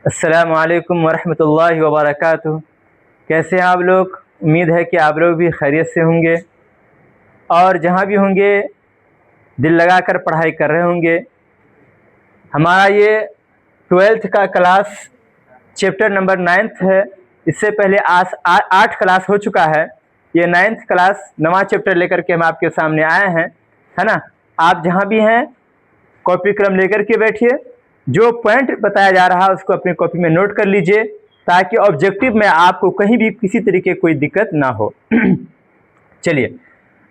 अस्सलामु अलैकुम वरहमतुल्लाहि वबरकातुहू। कैसे हैं आप लोग? उम्मीद है कि आप लोग भी खैरियत से होंगे और जहाँ भी होंगे दिल लगाकर पढ़ाई कर रहे होंगे। हमारा ये 12th का क्लास चैप्टर नंबर 9th है। इससे पहले आज 8 क्लास हो चुका है। ये 9th क्लास नवा चैप्टर लेकर के हम आपके सामने आए हैं, है ना। आप जहाँ भी हैं कॉपी कलम लेकर के बैठिए। जो पॉइंट बताया जा रहा है उसको अपनी कॉपी में नोट कर लीजिए ताकि ऑब्जेक्टिव में आपको कहीं भी किसी तरीके कोई दिक्कत ना हो। चलिए,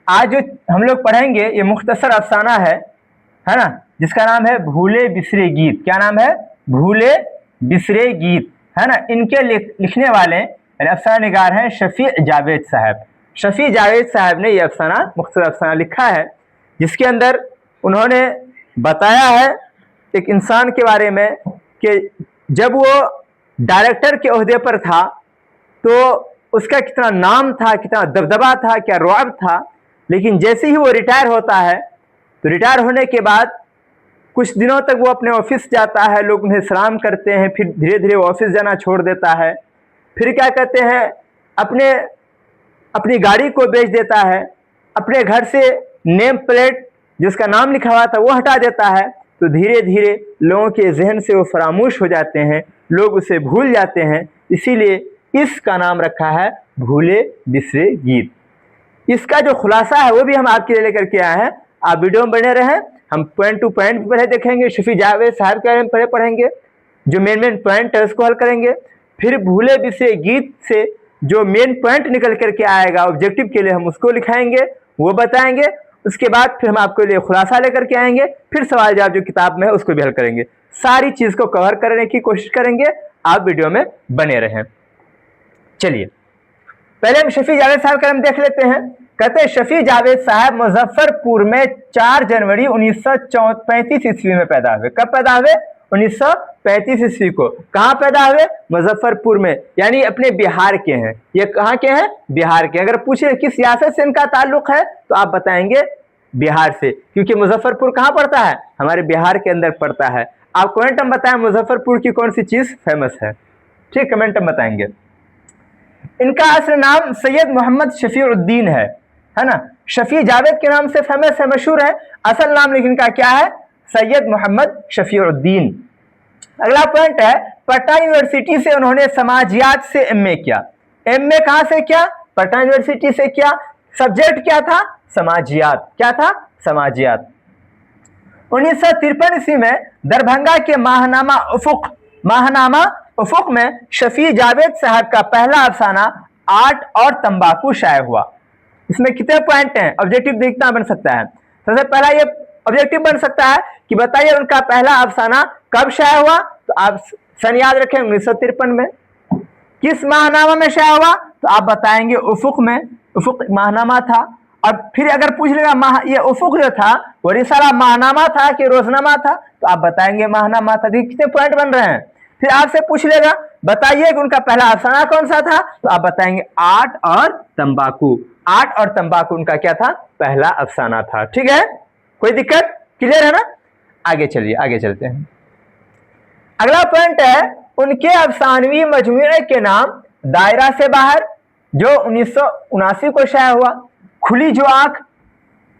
आज जो हम लोग पढ़ेंगे ये मुख्तसर अफसाना है ना, जिसका नाम है भूले बिसरे गीत। क्या नाम है? भूले बिसरे गीत, है ना। इनके लिखने वाले अफसाना निगार हैं शफी जावेद साहब। शफी जावेद साहब ने ये अफसाना मुख्तसर अफसाना लिखा है, जिसके अंदर उन्होंने बताया है एक इंसान के बारे में कि जब वो डायरेक्टर के ओहदे पर था तो उसका कितना नाम था, कितना दबदबा था, क्या रुआब था। लेकिन जैसे ही वो रिटायर होता है तो रिटायर होने के बाद कुछ दिनों तक वो अपने ऑफिस जाता है, लोग उन्हें सलाम करते हैं, फिर धीरे धीरे वो ऑफिस जाना छोड़ देता है। फिर क्या कहते हैं, अपनी गाड़ी को बेच देता है, अपने घर से नेम प्लेट जिसका नाम लिखा हुआ था वो हटा देता है। तो धीरे धीरे लोगों के जहन से वो फरामोश हो जाते हैं, लोग उसे भूल जाते हैं। इसीलिए इसका नाम रखा है भूले बिसरे गीत। इसका जो खुलासा है वो भी हम आपके लिए लेकर के आए हैं। आप वीडियो में बने रहें। हम पॉइंट टू पॉइंट भी पहले देखेंगे, शफी जावेद साहब के बारे में पहले पढ़ेंगे, जो मेन पॉइंट है उसको हल करेंगे। फिर भूले बिसरे गीत से जो मेन पॉइंट निकल करके आएगा ऑब्जेक्टिव के लिए हम उसको लिखाएंगे, वो बताएंगे। उसके बाद फिर हम आपके लिए खुलासा लेकर के आएंगे, फिर सवाल जवाब जो किताब में है उसको भी हल करेंगे। सारी चीज को कवर करने की कोशिश करेंगे। आप वीडियो में बने रहें। चलिए, पहले हम शफी जावेद साहब का नाम देख लेते हैं। कहते हैं शफी जावेद साहब मुजफ्फरपुर में 4 जनवरी 1935 ईस्वी में पैदा हुए। कब पैदा हुए? 1935 ईस्वी को। कहाँ पैदा हुए? मुजफ्फरपुर में, यानी अपने बिहार के हैं। ये कहाँ के हैं? बिहार के। अगर पूछे किस सियासत से इनका ताल्लुक है तो आप बताएंगे बिहार से, क्योंकि मुजफ्फरपुर कहाँ पड़ता है? हमारे बिहार के अंदर पड़ता है। आप कमेंट में बताएं मुजफ्फरपुर की कौन सी चीज फेमस है, ठीक, कमेंट में बताएंगे। इनका असल नाम सैयद मोहम्मद शफीउद्दीन है ना। शफी जावेद के नाम से फेमस है, मशहूर है। असल नाम लेकिन इनका क्या है? सैयद मोहम्मद शफीउद्दीन। अगला पॉइंट है, पटना यूनिवर्सिटी से उन्होंने समाजियात से एमए किया। एमए कहां से किया? पटना यूनिवर्सिटी से किया। सब्जेक्ट क्या था? समाजियात। क्या था? समाजियात। 1953 ईस्वी में दरभंगा के माहनामा उफुक में शफी जावेद साहब का पहला अफसाना आर्ट और तंबाकू शाये हुआ। इसमें कितने पॉइंट हैं? ऑब्जेक्टिव देखना बन सकता है। सबसे पहला ये ऑब्जेक्टिव बन सकता है कि बताइए उनका पहला अफसाना कब शाये हुआ। तो आप सन याद रखें 1953 में। किस माहनामा में शाये हुआ? तो आप बताएंगे उफुक में। उफुक माहनामा था। और फिर अगर पूछ लेगा ये उफुक जो था वो रिसाला माहनामा था कि रोजनामा था, तो आप बताएंगे माहनामा था। कितने पॉइंट बन रहे हैं। फिर आपसे पूछ लेगा बताइए कि उनका पहला अफसाना कौन सा था, तो आप बताएंगे आर्ट और तंबाकू। आर्ट और तंबाकू उनका क्या था? पहला अफसाना था। ठीक है, कोई दिक्कत? क्लियर है ना। आगे चलिए, आगे चलते हैं। अगला पॉइंट है, उनके अफसानवी मजमूए के नाम दायरा से बाहर जो 1979 को शाया हुआ, खुली जो आंख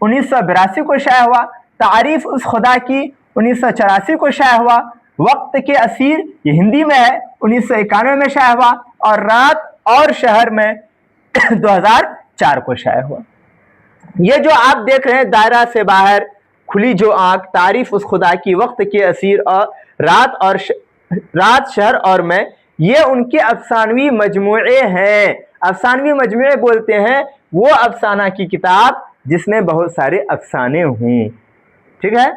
1982 को शाया हुआ, तारीफ उस खुदा की 1984 को शाया हुआ, वक्त के असीर ये हिंदी में है 1991 में शाया हुआ, और रात और शहर में 2004 को शाया हुआ। ये जो आप देख रहे हैं दायरा से बाहर, खुली जो आंख, तारीफ उस खुदा की, वक्त के असीर और रात शहर और मैं, ये उनके अफसानवी मजमूए हैं। अफसानवी मजमूए बोलते हैं वो अफसाना की किताब जिसमें बहुत सारे अफसाने हों। ठीक है।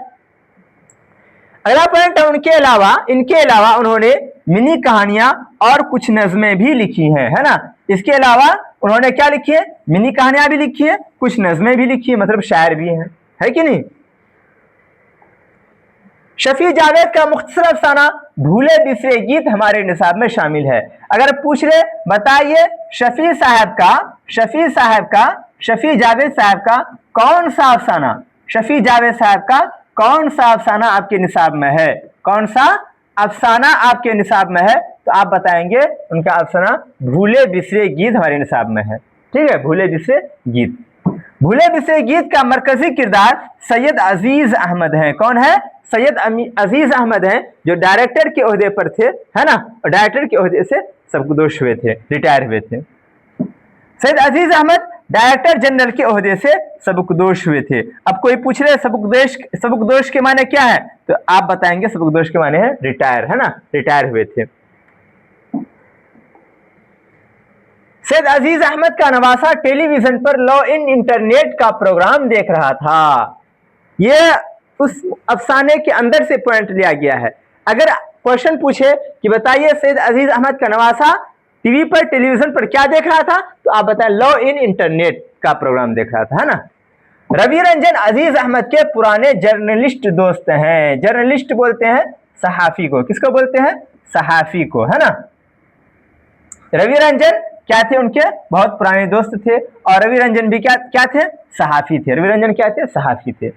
अगला पॉइंट है, इनके अलावा उन्होंने मिनी कहानियां और कुछ नज़में भी लिखी हैं, है ना। इसके अलावा उन्होंने क्या लिखी है? मिनी कहानियां भी लिखी है, कुछ नज़में भी लिखी है, मतलब शायर भी हैं, है कि नहीं। शफी जावेद का मुख्तसर अफसाना भूले बिसरे गीत हमारे निसाब में शामिल है। अगर पूछ रहे बताइए शफी जावेद साहब का कौन सा अफसाना, शफी जावेद साहब का कौन सा अफसाना आपके निसाब में है? कौन सा अफसाना आपके निसाब में है तो आप बताएंगे उनका अफसाना भूले बिसरे गीत हमारे निसाब में है। ठीक है, भूले बिसरे गीत। भूले बिसरे गीत का मरकजी किरदार सैयद अजीज अहमद हैं। कौन है? सैयद अजीज अहमद हैं, जो डायरेक्टर के ओहदे पर थे, है ना, और डायरेक्टर के ओहदे से सबकदोश हुए थे, रिटायर हुए थे। सैयद अजीज अहमद डायरेक्टर जनरल के ओहदे से सबकदोश हुए थे। अब कोई पूछ रहे सबकदोश के माने क्या है, तो आप बताएंगे सबकदोश के माने है रिटायर, है ना, रिटायर हुए थे। सैयद अजीज अहमद का नवासा टेलीविजन पर लॉ इन इंटरनेट का प्रोग्राम देख रहा था। यह उस अफसाने के अंदर से पॉइंट लिया गया है। अगर क्वेश्चन पूछे कि बताइए सैयद अजीज अहमद का नवासा टीवी पर टेलीविजन पर क्या देख रहा था, तो आप बताएं लॉ इन इंटरनेट का प्रोग्राम देख रहा था, है ना। रवि रंजन अजीज अहमद के पुराने जर्नलिस्ट दोस्त हैं। जर्नलिस्ट बोलते हैं सहाफी को। किसको बोलते हैं? सहाफी को, है ना। रवि रंजन क्या थे? उनके बहुत पुराने दोस्त थे। और रवि रंजन भी क्या थे? सहाफी थे। रवि रंजन क्या थे? सहाफी थे।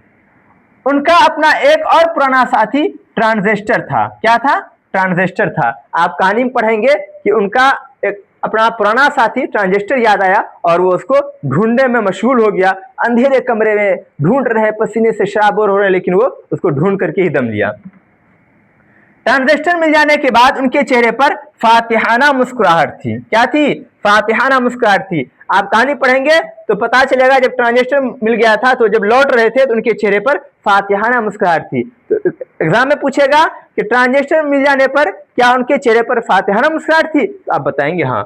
उनका अपना एक और पुराना साथी ट्रांजिस्टर था। क्या था? ट्रांजिस्टर था। आप कहानी में पढ़ेंगे कि उनका एक अपना पुराना साथी ट्रांजिस्टर याद आया और वो उसको ढूंढने में मशगूल हो गया। अंधेरे कमरे में ढूंढ रहे, पसीने से शराबोर हो रहे, लेकिन वो उसको ढूंढ करके ही दम लिया। ट्रांजिस्टर मिल जाने के बाद उनके चेहरे पर फातिहाना मुस्कुराहट थी। क्या थी? फातिहाना मुस्कुराहट थी। आप कहानी पढ़ेंगे तो पता चलेगा जब ट्रांजिस्टर मिल गया था तो जब लौट रहे थे तो उनके चेहरे पर फातिहाना मुस्कुराहट थी। तो एग्जाम में पूछेगा कि ट्रांजिस्टर मिल जाने पर क्या उनके चेहरे पर फातिहाना मुस्कुराहट थी, तो आप बताएंगे हाँ।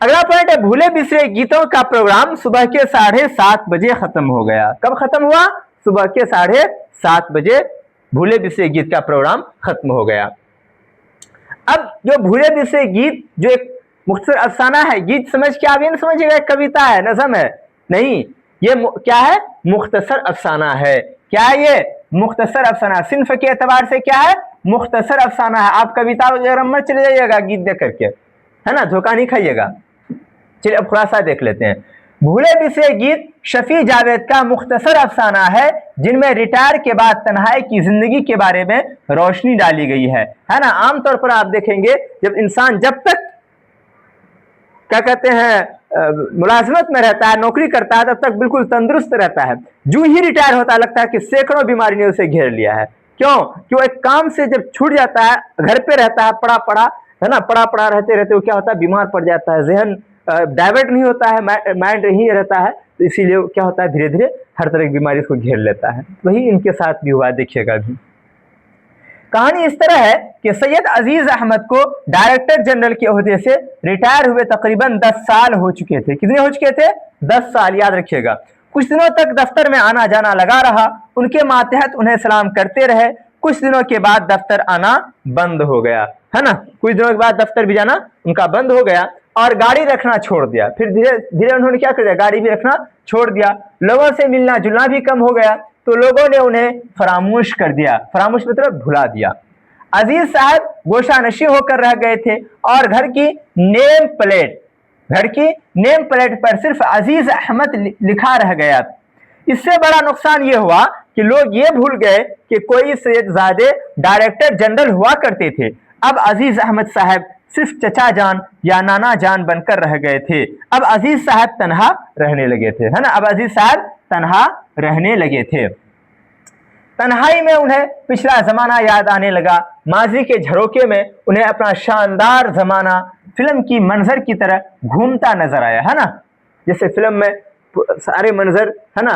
अगला पॉइंट है भूले बिसरे गीतों का प्रोग्राम सुबह के 7:30 बजे खत्म हो गया। कब खत्म हुआ? सुबह के 7:30 बजे भूले बिसरे गीत का प्रोग्राम खत्म हो गया। अब जो भूले बिसरे गीत जो एक मुख्तसर अफसाना है, गीत समझ के आप ये नहीं समझिएगा कविता है, नज़म है, नहीं, ये क्या है? मुख्तसर अफसाना है। क्या है ये? मुख्तसर अफसाना। सिन्फ के एतबार से क्या है? मुख्तसर अफसाना है। आप कविता वगैरह मत चले जाइएगा गीत देख करके, है ना, धोखा नहीं खाइएगा। चलिए अब खुलासा देख लेते हैं। भूले बिसरे गीत शफी जावेद का मुख्तसर अफसाना है जिनमें रिटायर के बाद तन्हाई की जिंदगी के बारे में रोशनी डाली गई है ना। आमतौर पर आप देखेंगे जब इंसान जब तक क्या कहते हैं मुलाजमत में रहता है, नौकरी करता है, तब तक बिल्कुल तंदुरुस्त रहता है। जो ही रिटायर होता है लगता है कि सैकड़ों बीमारी ने उसे घेर लिया है। क्यों? कि वो एक काम से जब छूट जाता है, घर पे रहता है पड़ा है ना, पड़ा रहते रहते वो क्या होता है? बीमार पड़ जाता है। जहन डाइवर्ट नहीं होता है, माइंड यही रहता है, तो इसीलिए क्या होता है? धीरे धीरे हर तरह की बीमारी उसको घेर लेता है। वही इनके साथ भी हुआ, देखिएगा अभी। कहानी इस तरह है कि सैयद अजीज अहमद को डायरेक्टर जनरल के ओहदे से रिटायर हुए तकरीबन 10 साल हो चुके थे। कितने हो चुके थे? 10 साल, याद रखिएगा। कुछ दिनों तक दफ्तर में आना जाना लगा रहा, उनके मातहत उन्हें सलाम करते रहे। कुछ दिनों के बाद दफ्तर आना बंद हो गया, है ना। कुछ दिनों के बाद दफ्तर भी जाना उनका बंद हो गया और गाड़ी रखना छोड़ दिया। फिर धीरे धीरे उन्होंने क्या कर दिया? गाड़ी भी रखना छोड़ दिया। लोगों से मिलना जुलना भी कम हो गया, तो लोगों ने उन्हें फरामोश कर दिया। फरामोश मतलब भुला दिया। अजीज साहब गोशानशी होकर रह गए थे और घर की नेम प्लेट पर सिर्फ अजीज अहमद लिखा रह गया। इससे बड़ा नुकसान यह हुआ कि लोग ये भूल गए कि कोई सैयदजादे डायरेक्टर जनरल हुआ करते थे। अब अजीज अहमद साहब सिर्फ चचा जान या नाना जान बनकर रह गए थे। अब अजीज साहब तन्हा रहने लगे थे, है ना। अब अजीज साहब तन्हा रहने लगे थे। तन्हाई में उन्हें पिछला जमाना याद आने लगा। माजी के झरोके में उन्हें अपना शानदार जमाना फिल्म की मंजर की तरह घूमता नजर आया, है ना। जैसे फिल्म में सारे मंजर, है ना,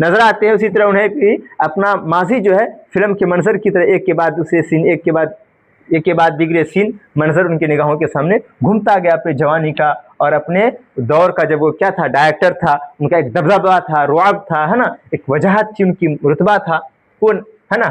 नजर आते हैं, उसी तरह उन्हें भी अपना माजी जो है फिल्म के मंजर की तरह एक के बाद दूसरे सीन, एक के बाद दिगरे सीन मंजर उनकी निगाहों के सामने घूमता गया। अपने जवानी का और अपने दौर का, जब वो क्या था? डायरेक्टर था, उनका एक दबदबा था, रुआब था, है ना, एक वजहत थी, उनकी रुतबा था, वो, है ना।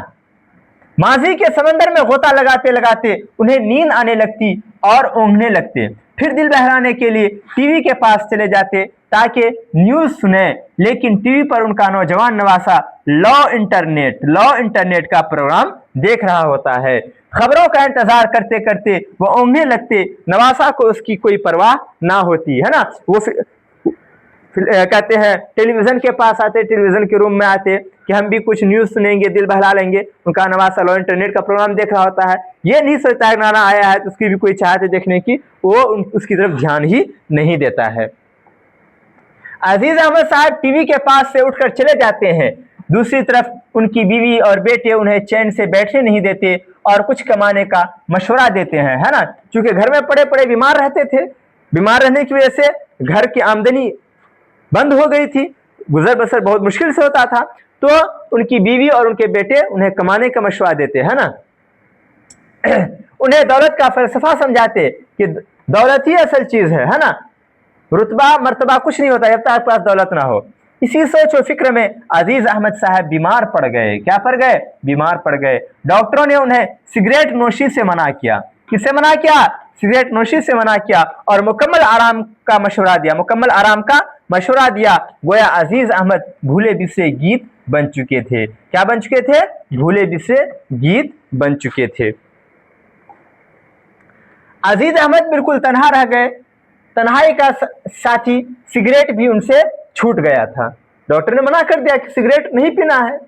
माजी के समंदर में गोता लगाते लगाते उन्हें नींद आने लगती और ऊँघने लगते। फिर दिल बहलाने के लिए टीवी के पास चले जाते ताकि न्यूज सुने, लेकिन टीवी पर उनका नौजवान नवासा लॉ इंटरनेट का प्रोग्राम देख रहा होता है। खबरों का इंतजार करते करते वो ऊँघने लगते। नवासा को उसकी कोई परवाह ना होती, है ना। वो कहते हैं टेलीविजन के पास आते, टेलीविजन के रूम में आते कि हम भी कुछ न्यूज सुनेंगे, दिल बहला लेंगे। उनका नवाज सलो इंटरनेट का प्रोग्राम देख रहा होता है, ये नहीं सोचता है गाना आया है तो उसकी भी कोई चाहत है देखने की, वो उसकी तरफ ध्यान ही नहीं देता है। अजीज अहमद साहब टीवी के पास से उठकर चले जाते हैं, दूसरी तरफ उनकी बीवी और बेटे उन्हें चैन से बैठने नहीं देते और कुछ कमाने का मशवरा देते हैं, है ना। क्योंकि घर में पड़े पड़े बीमार रहते थे, बीमार रहने की वजह से घर की आमदनी बंद हो गई थी, गुजर बसर बहुत मुश्किल से होता था। तो उनकी बीवी और उनके बेटे उन्हें कमाने का मशवरा देते, है ना। उन्हें दौलत का फलसफा समझाते कि दौलत ही असल चीज है ना। रुतबा मर्तबा कुछ नहीं होता जब तक आपके पास दौलत ना हो। इसी सोच और फिक्र में अजीज अहमद साहब बीमार पड़ गए। क्या पड़ गए? बीमार पड़ गए। डॉक्टरों ने उन्हें सिगरेट नोशी से मना किया। किससे मना किया? सिगरेट नोशी से मना किया और मुकम्मल आराम का मशवरा दिया, मुकम्मल आराम का मशवरा दिया। गोया अजीज अहमद भूले बिसरे गीत बन चुके थे। क्या बन चुके थे? भूले बिसरे गीत बन चुके थे। अजीज अहमद बिल्कुल तन्हा रह गए। तन्हाई का साथी सिगरेट भी उनसे छूट गया था। डॉक्टर ने मना कर दिया कि सिगरेट नहीं पीना है।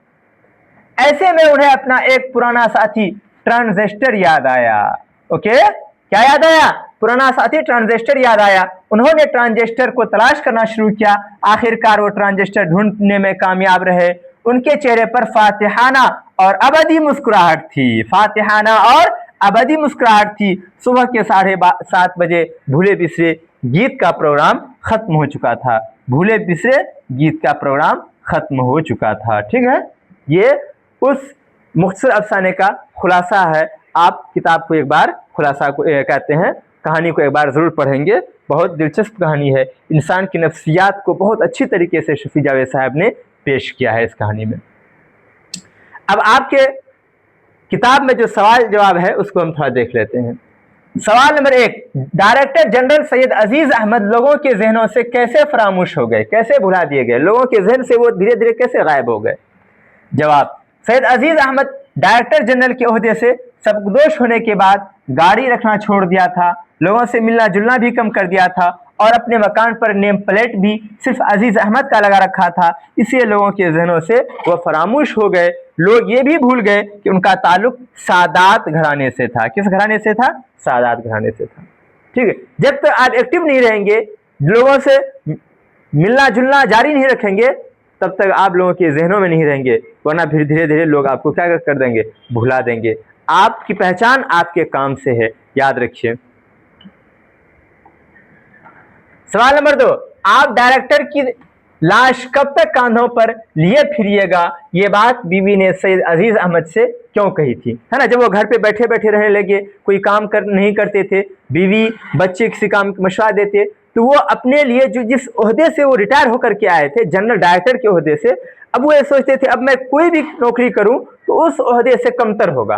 ऐसे में उन्हें अपना एक पुराना साथी ट्रांजिस्टर याद आया। ओके, क्या याद आया? पुराना साथी ट्रांजिस्टर याद आया। उन्होंने ट्रांजिस्टर को तलाश करना शुरू किया। आखिरकार वो ट्रांजिस्टर ढूंढने में कामयाब रहे। उनके चेहरे पर फातिहाना और अबदी मुस्कुराहट थी। फातिहाना और अबदी मुस्कुराहट थी। सुबह के 7:30 बजे भूले बिसरे गीत का प्रोग्राम खत्म हो चुका था। भूले बिसरे गीत का प्रोग्राम खत्म हो चुका था। ठीक है, ये उस मुख्तसर अफसाने का खुलासा है। आप किताब को एक बार खुलासा को कहते हैं, कहानी को एक बार ज़रूर पढ़ेंगे। बहुत दिलचस्प कहानी है। इंसान की नफ्सियात को बहुत अच्छी तरीके से शफी जावेद साहब ने पेश किया है इस कहानी में। अब आपके किताब में जो सवाल जवाब है उसको हम थोड़ा देख लेते हैं। सवाल नंबर 1, डायरेक्टर जनरल सैयद अजीज अहमद लोगों के जहनों से कैसे फरामोश हो गए, कैसे भुला दिए गए? लोगों के जहन से वो धीरे धीरे कैसे गायब हो गए? जवाब, सैयद अजीज अहमद डायरेक्टर जनरल के ओहदे से सबकदोश होने के बाद गाड़ी रखना छोड़ दिया था, लोगों से मिलना जुलना भी कम कर दिया था और अपने मकान पर नेम प्लेट भी सिर्फ अजीज अहमद का लगा रखा था। इसलिए लोगों के जहनों से वह फरामोश हो गए। लोग ये भी भूल गए कि उनका ताल्लुक सादात घराने से था। किस घराने से था? सादात घराने से था। ठीक है, जब तक आप एक्टिव नहीं रहेंगे, लोगों से मिलना जुलना जारी नहीं रखेंगे, तब तक आप लोगों के जहनों में नहीं रहेंगे, वरना फिर धीरे धीरे लोग आपको क्या कर देंगे? भुला देंगे। आपकी पहचान आपके काम से है, याद रखिए। सवाल नंबर 2, आप डायरेक्टर की लाश कब तक कांधों पर लिए फिरिएगा? ये बात बीवी ने सैयद अजीज अहमद से क्यों कही थी, है ना। जब वो घर पे बैठे बैठे रहने लगे, कोई काम नहीं करते थे, बीवी बच्चे किसी काम की मशवरा देते, तो वो अपने लिए जो जिस ओहदे से वो रिटायर होकर के आए थे, जनरल डायरेक्टर के ओहदे से, अब वो ये सोचते थे अब मैं कोई भी नौकरी करूं तो उस ओहदे से कमतर होगा,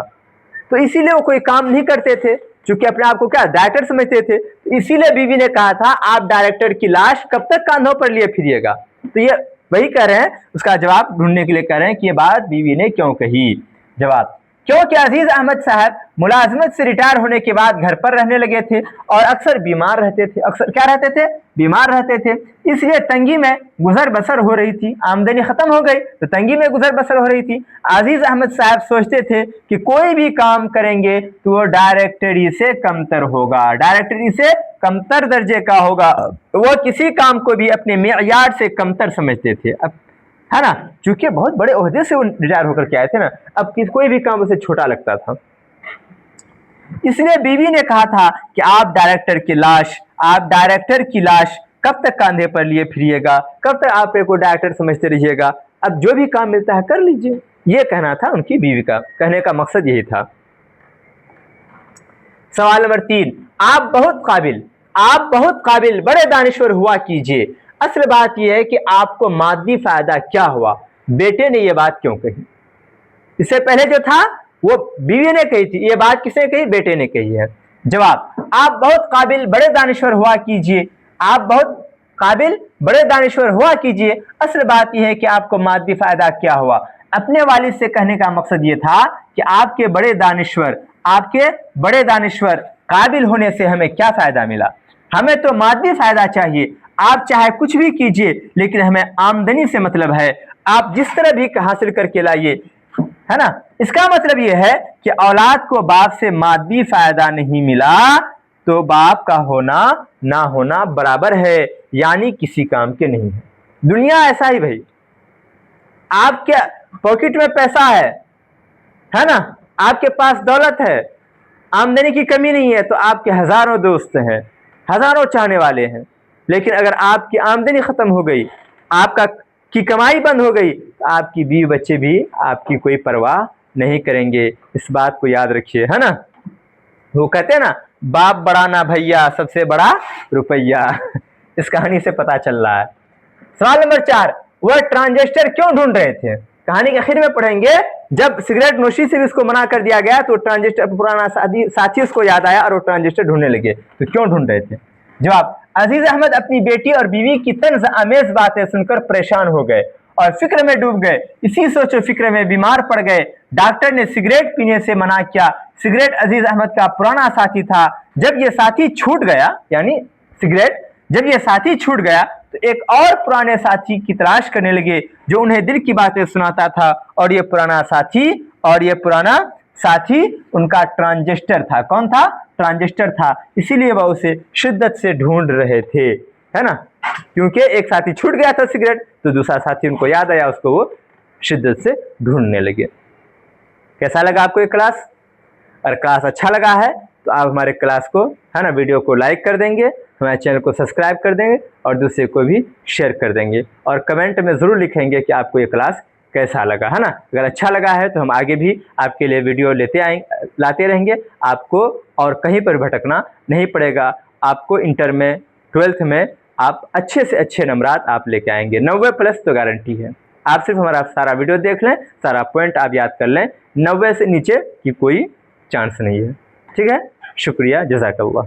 तो इसीलिए वो कोई काम नहीं करते थे, चूंकि अपने आप को क्या डायरेक्टर समझते थे। इसीलिए बीवी ने कहा था आप डायरेक्टर की लाश कब तक कांधों पर लिए फिरिएगा। तो ये वही कह रहे हैं, उसका जवाब ढूंढने के लिए कह रहे हैं कि ये बात बीवी ने क्यों कही। जवाब, क्योंकि अजीज अहमद साहब मुलाजमत से रिटायर होने के बाद घर पर रहने लगे थे और अक्सर बीमार रहते थे। अक्सर क्या रहते थे? बीमार रहते थे। इसलिए तंगी में गुजर बसर हो रही थी। आमदनी खत्म हो गई तो तंगी में गुजर बसर हो रही थी। अजीज अहमद साहब सोचते थे कि कोई भी काम करेंगे तो वो डायरेक्टरी से कमतर होगा, डायरेक्टरी से कमतर दर्जे का होगा। वो किसी काम को भी अपने मेयार से कमतर समझते थे, अब है ना, क्योंकि बहुत बड़े ओहदे से वो रिटायर होकर के आए थे ना, अब कोई भी काम उसे छोटा लगता था। इसलिए बीवी ने कहा था कि आप डायरेक्टर की लाश कब तक कांधे पर लिए फिरिएगा, कब तक आप को डायरेक्टर समझते रहिएगा, अब जो भी काम मिलता है कर लीजिए। ये कहना था उनकी बीवी का, कहने का मकसद यही था। सवाल नंबर 3, आप बहुत काबिल बड़े दानिश्वर हुआ कीजिए। असल बात यह है कि आपको मादी फायदा क्या हुआ? बेटे ने यह बात क्यों कही? इससे पहले जो था वो बीवी ने कही थी, ये बात किसने कही? बेटे ने कही है। जवाब, आप बहुत काबिल बड़े दानिश्वर हुआ कीजिए। आप बहुत काबिल बड़े दानिश्वर हुआ कीजिए। असल बात यह है कि आपको मादी फायदा क्या हुआ? अपने वालिद से कहने का मकसद ये था कि आपके बड़े दानिश्वर काबिल होने से हमें क्या फायदा मिला? हमें तो मादी फायदा चाहिए। आप चाहे कुछ भी कीजिए, लेकिन हमें आमदनी से मतलब है। आप जिस तरह भी हासिल करके लाइए, है ना। इसका मतलब यह है कि औलाद को बाप से मादी फायदा नहीं मिला तो बाप का होना ना होना बराबर है, यानी किसी काम के नहीं है। दुनिया ऐसा ही भाई, आपके पॉकेट में पैसा है ना, आपके पास दौलत है, आमदनी की कमी नहीं है, तो आपके हजारों दोस्त हैं, हजारों चाहने वाले हैं। लेकिन अगर आपकी आमदनी खत्म हो गई, आपका की कमाई बंद हो गई, तो आपकी बीवी बच्चे भी आपकी कोई परवाह नहीं करेंगे। इस बात को याद रखिए, है ना। वो कहते हैं ना, बाप बड़ा ना भैया, सबसे बड़ा रुपया। इस कहानी से पता चल रहा है। सवाल नंबर 4, वह ट्रांजिस्टर क्यों ढूंढ रहे थे। कहानी के आखिर में पढ़ेंगे, जब सिगरेट नोशी से भी इसको मना कर दिया गया तो ट्रांजिस्टर पुराना साथी उसको याद आया और वो ट्रांजिस्टर ढूंढने लगे। तो क्यों ढूंढ रहे थे। जवाब, अजीज अहमद अपनी बेटी और बीवी की तंज आमेज बातें सुनकर परेशान हो गए और फिक्र में डूब गए। इसी सोचो फिक्र में बीमार पड़ गए। डॉक्टर ने सिगरेट पीने से मना किया। सिगरेट अजीज अहमद का पुराना साथी था। जब ये साथी छूट गया, यानी सिगरेट, जब ये साथी छूट गया तो एक और पुराने साथी की तलाश करने लगे जो उन्हें दिल की बातें सुनाता था। और ये पुराना साथी उनका ट्रांजिस्टर था। कौन था। ट्रांजिस्टर था। इसीलिए वह उसे शिद्दत से ढूंढ रहे थे, है ना। क्योंकि एक साथी छूट गया था सिगरेट, तो दूसरा साथी उनको याद आया, उसको वो शिद्दत से ढूंढने लगे। कैसा लगा आपको ये क्लास। अगर क्लास अच्छा लगा है तो आप हमारे क्लास को, है ना, वीडियो को लाइक कर देंगे, हमारे चैनल को सब्सक्राइब कर देंगे और दूसरे को भी शेयर कर देंगे। और कमेंट में ज़रूर लिखेंगे कि आपको ये क्लास कैसा लगा, है ना। अगर अच्छा लगा है तो हम आगे भी आपके लिए वीडियो लाते रहेंगे। आपको और कहीं पर भटकना नहीं पड़ेगा। आपको इंटर में, 12th में आप अच्छे से अच्छे नंबरात आप लेके आएंगे। 90+ तो गारंटी है। आप सिर्फ हमारा सारा वीडियो देख लें, सारा पॉइंट आप याद कर लें, 90 से नीचे की कोई चांस नहीं है। ठीक है, शुक्रिया, जज़ाकल्लाह।